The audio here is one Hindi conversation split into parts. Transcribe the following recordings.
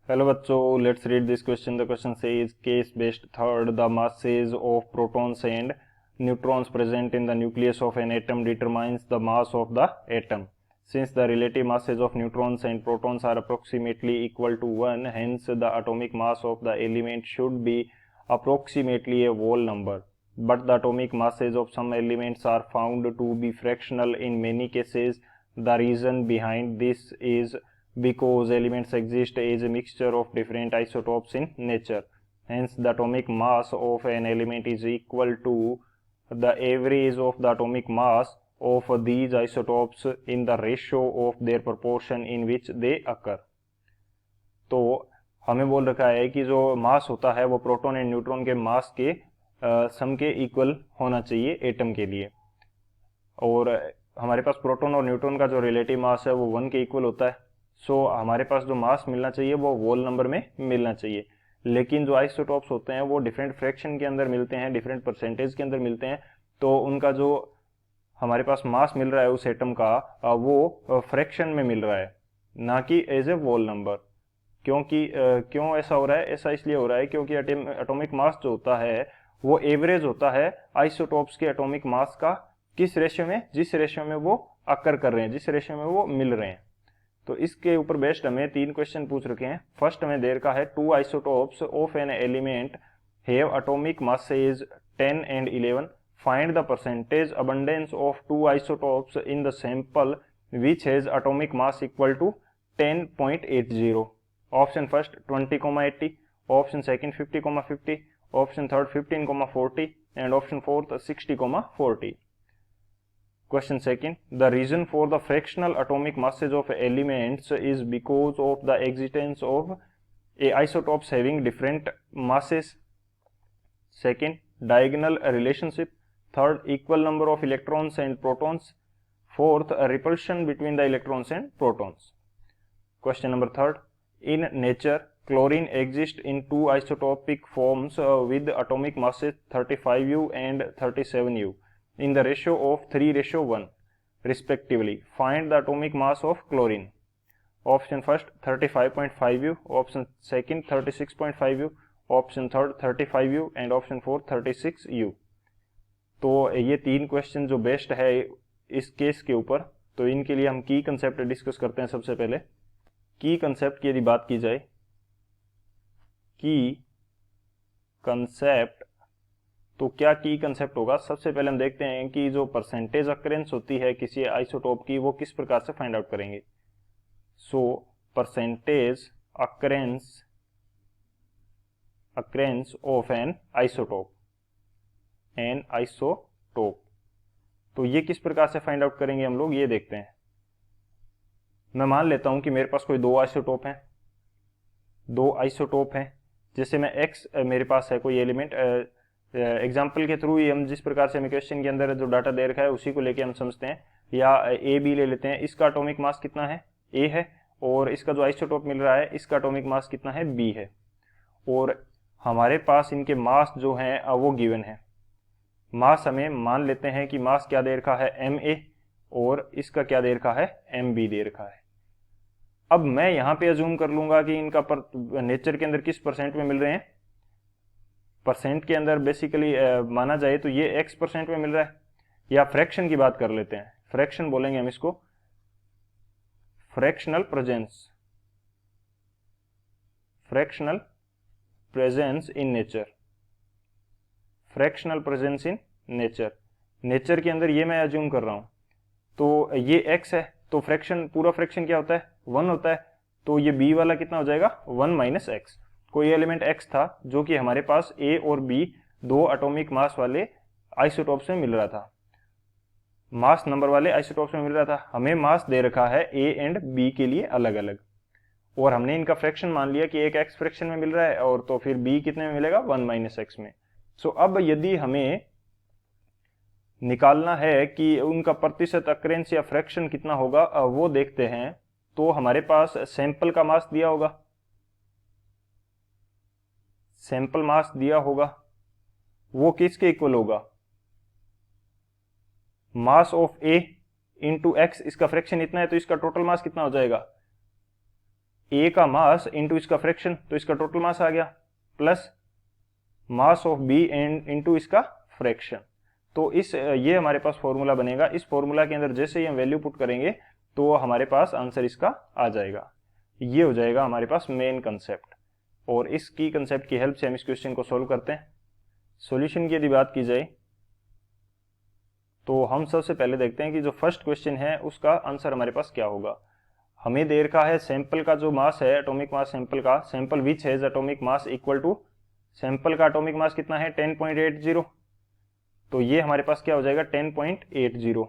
हेलो बच्चों, let's read this question. The question says case based third the masses of protons and neutrons present in the nucleus of an atom determines the mass of the atom. Since the relative masses of neutrons and protons are approximately equal to 1, hence the atomic mass of the element should be approximately a whole number. But the atomic masses of some elements are found to be fractional in many cases. The reason behind this is because elements exist as a mixture of different isotopes in nature. Hence, the atomic mass of an element is equal to the average of the atomic mass of these isotopes in the ratio of their proportion in which they occur. तो हमें बोल रखा है कि जो मास होता है वो प्रोटॉन एंड न्यूट्रॉन के मास के सम के इक्वल होना चाहिए एटम के लिए, और हमारे पास प्रोटॉन और न्यूट्रॉन का जो रिलेटिव मास है वो 1 के इक्वल होता है. सो हमारे पास जो मास मिलना चाहिए वो होल नंबर में मिलना चाहिए. लेकिन जो आइसोटॉप्स होते हैं वो डिफरेंट फ्रैक्शन के अंदर मिलते हैं, डिफरेंट परसेंटेज के अंदर मिलते हैं, तो उनका जो हमारे पास मास मिल रहा है उस एटम का वो फ्रैक्शन में मिल रहा है, ना कि एज ए होल नंबर. क्यों ऐसा हो रहा है? ऐसा इसलिए हो रहा है क्योंकि एटॉमिक मास जो होता है वो एवरेज होता है आइसोटॉप्स के एटॉमिक मास का किस रेशियो में, जिस रेशियो में वो अकर कर रहे हैं, जिस रेशियो में वो मिल रहे हैं. तो इसके ऊपर बेस्ड हमें 3 क्वेश्चन पूछ रखे हैं. फर्स्ट हमें दे रखा है 2 isotopes of an element have atomic masses 10 and 11. Find the percentage abundance of 2 isotopes in the sample which has atomic mass equal to 10.80. Option first 20,80, option second 50,50, option third 15,40 and option fourth 60,40. Question second, the reason for the fractional atomic masses of elements is because of the existence of isotopes having different masses. Second, diagonal relationship. Third, equal number of electrons and protons. Fourth, a repulsion between the electrons and protons. Question number third, in nature, chlorine exists in 2 isotopic forms with atomic masses 35U and 37U. in the ratio of 3:1 respectively. Find the atomic mass of chlorine. Option first 35.5U, option second 36.5U, option third 35U and option fourth 36U. तो ये 3 क्वेश्चन जो बेस्ट है इस केस के ऊपर, तो इनके लिए हम की कंसेप्ट डिस्कस करते हैं. सबसे पहले की कंसेप्ट की यदि बात की जाए, की कंसेप्ट, तो क्या की कंसेप्ट होगा? सबसे पहले हम देखते हैं कि जो परसेंटेज अकरेंस होती है किसी आइसोटोप की वो किस प्रकार से फाइंड आउट करेंगे. So percentage occurrence of N isotope, तो ये किस प्रकार से फाइंड आउट करेंगे हम लोग, ये देखते हैं. मैं मान लेता हूं कि मेरे पास कोई 2 आइसोटोप हैं. जैसे मैं एक्स मेरे पास है कोई एलिमेंट, एग्जाम्पल के थ्रू ही हम जिस प्रकार से हमें क्वेश्चन के अंदर जो डाटा दे रखा है उसी को लेके हम समझते हैं. या ए बी ले लेते हैं. इसका एटॉमिक मास कितना है? ए है. और इसका जो आइसोटोप मिल रहा है इसका एटॉमिक मास कितना है? बी है. और हमारे पास इनके मास जो हैं वो गिवन है. मास हमें मान लेते हैं कि मास क्या दे रखा है? एम ए, और इसका क्या दे रखा है? एम बी दे रखा है. अब मैं यहां पे अज्यूम कर लूंगा कि इनका नेचर के अंदर किस परसेंट में मिल रहे हैं. परसेंट के अंदर बेसिकली माना जाए तो ये x% में मिल रहा है. या फ्रैक्शन की बात कर लेते हैं, फ्रैक्शन बोलेंगे हम इसको, fractional presence in nature. Nature के अंदर ये मैं अज्यूम कर रहा हूं. तो ये x है, तो फ्रैक्शन, पूरा फ्रैक्शन क्या होता है? 1 होता है. तो ये b वाला कितना हो जाएगा? 1 - x. कोई एलिमेंट x था जो कि हमारे पास a और b 2 एटॉमिक मास वाले आइसोटॉप्स में मिल रहा था, मास नंबर वाले आइसोटॉप्स में मिल रहा था. हमें मास दे रखा है a एंड b के लिए अलग अलग, और हमने इनका फ्रैक्शन मान लिया कि एक x फ्रैक्शन में मिल रहा है, और तो फिर b कितने में मिलेगा? 1 - x में. सो अब यदि हमें निकालना है कि उनका प्रतिशत अकरेंस या फ्रैक्शन कितना होगा, वो देखते हैं. तो हमारे पास सैंपल का मास दिया होगा, वो किसके इक्वल होगा? मास ऑफ ए इंटू एक्स. इसका फ्रैक्शन इतना है तो इसका टोटल मास कितना हो जाएगा? ए का मास इंटू इसका फ्रैक्शन, तो इसका टोटल मास आ गया, plus mass of B and into इसका फ्रैक्शन। तो ये हमारे पास फॉर्मूला बनेगा। इस फॉर्मूला के अंदर जैसे ही हम वैल्यू पुट करेंगे तो हमारे पास आंसर इसका आ जाएगा। ये हो जाएगा हमारे पास मेन कंसेप्ट, और इसकी कंसेप्ट की हेल्प से हम इस क्वेश्चन को सोल्व करते हैं। सॉल्यूशन की यदि बात की जाए तो हम सबसे पहले देखते हैं कि जो फर्स्ट क्वेश्चन है उसका आंसर हमारे पास क्या होगा। हमें दे रखा है सैंपल का जो मास है, एटॉमिक मास सैंपल का, sample which has atomic mass equal to, sample का एटॉमिक मास कितना है 10.80, तो ये हमारे पास क्या हो जाएगा 10.80।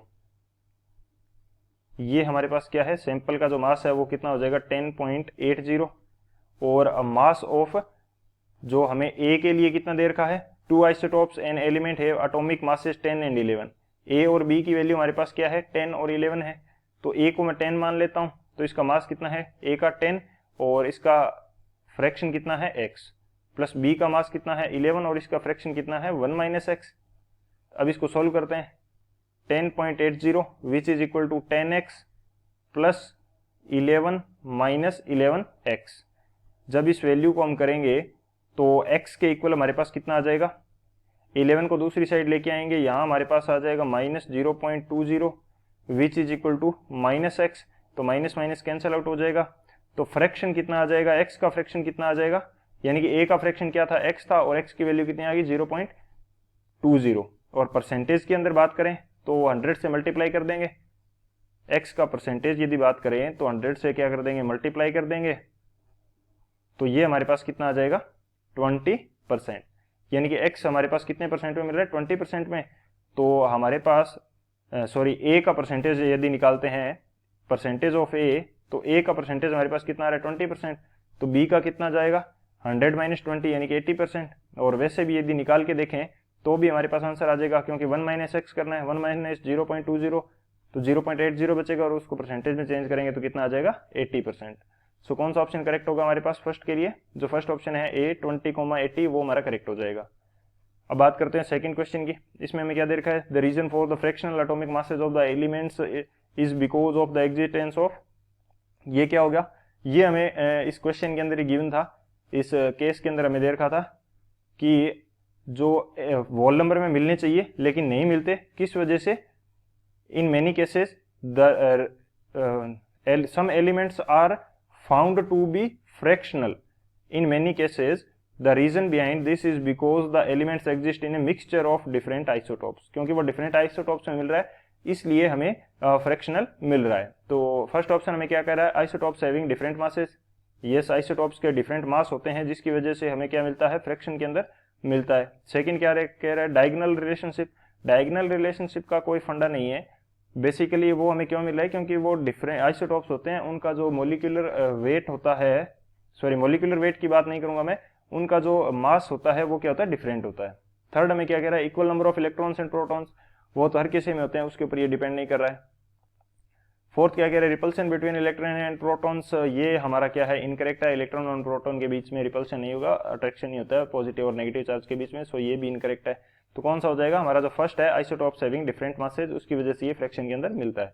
ये हमारे पास क्या है, सैंपल का जो मास है वो कितना हो जाएगा 10.80, और मास ऑफ जो हमें ए के लिए कितना दे रखा है, 2 आइसोटोप्स एंड एलिमेंट है एटॉमिक मासेस 10 एंड 11। ए और बी की वैल्यू हमारे पास क्या है 10 और 11 है, तो ए को मैं 10 मान लेता हूं, तो इसका मास कितना है ए का 10 और इसका फ्रैक्शन कितना है x, प्लस बी का मास कितना है 11 और इसका फ्रैक्शन कितना है 1 माइनस एक्स। अब इसको सॉल्व करते हैं, 10.80 which is equal to 10x plus 11 minus 11x। जब इस वैल्यू को हम करेंगे तो x के इक्वल हमारे पास कितना आ जाएगा, 11 को दूसरी साइड लेके आएंगे, यहाँ हमारे पास आ जाएगा minus 0.20 which is equal to minus x, तो माइनस माइनस कैंसिल आउट हो जाएगा। तो फ्रैक्शन कितना आ जाएगा, x का फ्रैक्शन कितना आ जाएगा, यानी कि a का फ्रैक्शन क्या था x था, और x की वैल्यू कितनी आ गई 0.20। और परसेंटेज की अंदर बात करें तो 100 से मल्टीप्लाई कर देंगे, x का परसेंटेज यदि बात करें तो 100 से क्या कर देंगे मल्टीप्लाई कर देंगे, तो ये हमारे पास कितना आ जाएगा 20%, यानी कि x हमारे पास कितने परसेंट में मिल रहा है 20% में। तो हमारे पास सॉरी a का परसेंटेज यदि निकालते हैं, परसेंटेज ऑफ a, तो a का परसेंटेज हमारे पास कितना आ रहा है 20%, तो b का कितना जाएगा 100 माइनस 20 यानी कि 80%। और वैसे भी यदि निकाल के देखें तो भी हमारे पास आंसर आ जाएगा, क्योंकि 1 माइनस एक्स करना है, 1 माइनस 0.20 तो 0.80 बचेगा, और उसको परसेंटेज में चेंज करेंगे तो कितना आ जाएगा 80%। सो कौन सा ऑप्शन करेक्ट होगा हमारे पास फर्स्ट के लिए, जो फर्स्ट ऑप्शन है ए 20,80 वो हमारा करेक्ट हो जाएगा। अब बात करते हैं सेकंड क्वेश्चन की। इसमें हमें क्या दे रखा है, the reason for the fractional atomic masses of the elements is because of the existence of, ये क्या हो गया, ये हमें इस क्वेश्चन के अंदर गिवन था। इस केस के अंदर हमें दे रखा था कि जो वॉल नंबर में मिलने चाहिए लेकिन नहीं मिलते, किस वजह से, in many cases the some elements are found to be fractional in many cases, the reason behind this is because the elements exist in a mixture of different isotopes, क्योंकि वो different isotopes में मिल रहा है इसलिए हमें फ्रैक्शनल मिल रहा है। तो फर्स्ट ऑप्शन हमें क्या कह रहा है, isotopes having different masses, yes isotopes के डिफरेंट मास होते हैं जिसकी वजह से हमें क्या मिलता है फ्रैक्शन के अंदर मिलता है। सेकंड क्या कह रहा है, डायगोनल रिलेशनशिप, डायगोनल रिलेशनशिप का कोई फंडा नहीं है, बेसिकली वो हमें क्यों मिल रहा है, क्योंकि वो डिफरेंट आइसोटॉप्स होते हैं, उनका जो मोलिकुलर वेट होता है, सॉरी मोलिकुलर वेट की बात नहीं करूंगा मैं, उनका जो मास होता है वो क्या होता है डिफरेंट होता है। थर्ड हमें क्या कह रहा है, equal number of electrons and protons, वो तो हर किसी में होते हैं, उसके ऊपर ये डिपेंड नहीं कर रहा है। फोर्थ क्या कह रहा है, repulsion between electron and protons, ये हमारा क्या है इनकरेक्ट है, इलेक्ट्रॉन और प्रोटॉन के बीच में रिपल्सन नहीं होगा, अट्रैक्शन नहीं होता है पॉजिटिव और नेगेटिव चार्ज के बीच में, सो ये भी इनकरेक्ट है। तो कौन सा हो जाएगा हमारा, जो फर्स्ट है आइसोटॉप्स हैविंग डिफरेंट मासेज, उसकी वजह से ये फ्रैक्शन के अंदर मिलता है।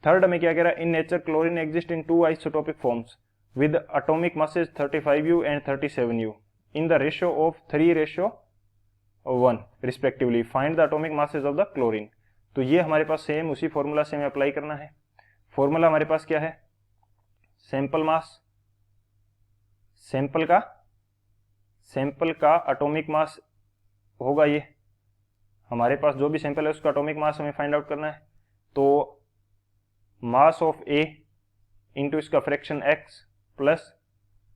थर्ड हमें क्या कह रहा है, in nature chlorine exist in 2 isotopic forms with atomic masses 35U and 37U in the ratio of 3:1 respectively, find the atomic masses of the chlorine. तो ये हमारे पास सेम उसी फॉर्मूला से हमें अप्लाई करना है। फॉर्मूला हमारे पास क्या है, सैंपल मास, सैंपल का एटॉमिक मास होगा, ये हमारे पास जो भी सैंपल है उसका एटॉमिक मास हमें फाइंड आउट करना है। तो मास ऑफ ए इंटू इसका fraction x plus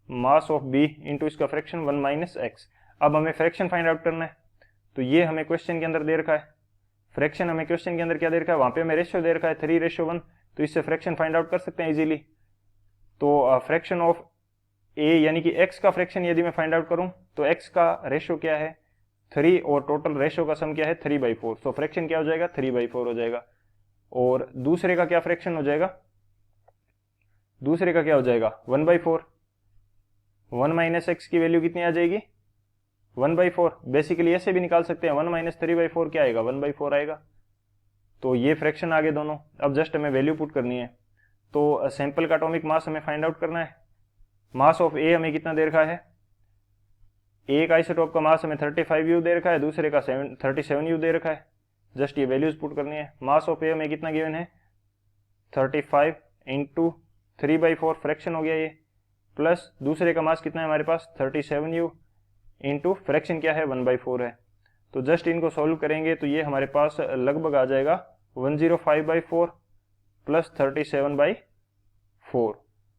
mass of B into इसका फ्रैक्शन 1 माइनस एक्स। अब हमें फ्रैक्शन फाइंड आउट करना है, तो ये हमें क्वेश्चन के अंदर दे रखा है, फ्रैक्शन हमें क्वेश्चन के अंदर क्या दे रखा है, वहां पे हमें रेशियो दे रखा है 3:1, तो इससे फ्रैक्शन फाइंड आउट कर सकते हैं इजीली। तो फ्रैक्शन ऑफ ए यानी कि x का फ्रैक्शन यदि मैं फाइंड आउट करूं तो x का रेशियो क्या है 3 और टोटल रेशियो का सम क्या है 3/4, तो फ्रैक्शन क्या हो जाएगा 3/4 हो जाएगा। और दूसरे का क्या फ्रैक्शन हो जाएगा, दूसरे का क्या हो जाएगा 1/4, 1 माइनस एक्स की वैल्यू कितनी आ जाएगी 1/4, बेसिकली ऐसे भी निकाल सकते हैं 1 माइनस 3/4 क्या आएगा 1/4 आएगा। तो ये फ्रैक्शन आगे दोनों, अब जस्ट हमें वैल्यू पुट करनी है। तो सैंपल का एटॉमिक मास हमें फाइंड आउट करना है, मास ऑफ ए हमें कितना दे रखा है, एक आइसोटोप का मास हमें 35U दे रखा है, दूसरे का 37U दे रखा है। जस्ट ये वैल्यूज पुट करनी है। मास ऑफ ए हमें कितना गिवन है 35 इंटू 3/4 फ्रैक्शन हो गया ये, प्लस दूसरे का मास कितना है हमारे पास 37U इंटू फ्रैक्शन क्या है 1/4 है। तो जस्ट इनको सॉल्व करेंगे तो ये हमारे पास लगभग आ जाएगा 105/4 प्लस 37/4।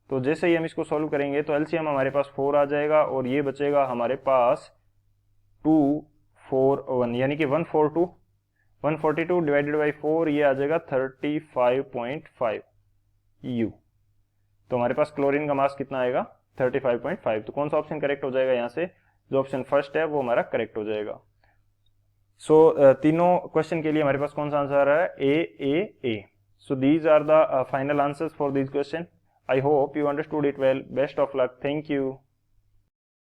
तो जैसे ही हम इसको सॉल्व करेंगे तो एलसीएम हमारे पास 4 आ जाएगा और ये बचेगा हमारे पास 241, यानी कि 142 डिवाइडेड बाई 4 ये आ जाएगा 35.5 U। तो हमारे पास क्लोरीन का मास कितना आएगा 35.5। तो कौन सा ऑप्शन करेक्ट हो जाएगा यहाँ से, जो ऑप्शन फर्स्ट है वो हमारा करेक्ट हो जाएगा। सो तीनों क्वेश्चन के लिए हमारे पास कौन सा आंसर आ रहा है A. So these are the final answers for this question. I hope you understood it well. Best of luck. Thank you.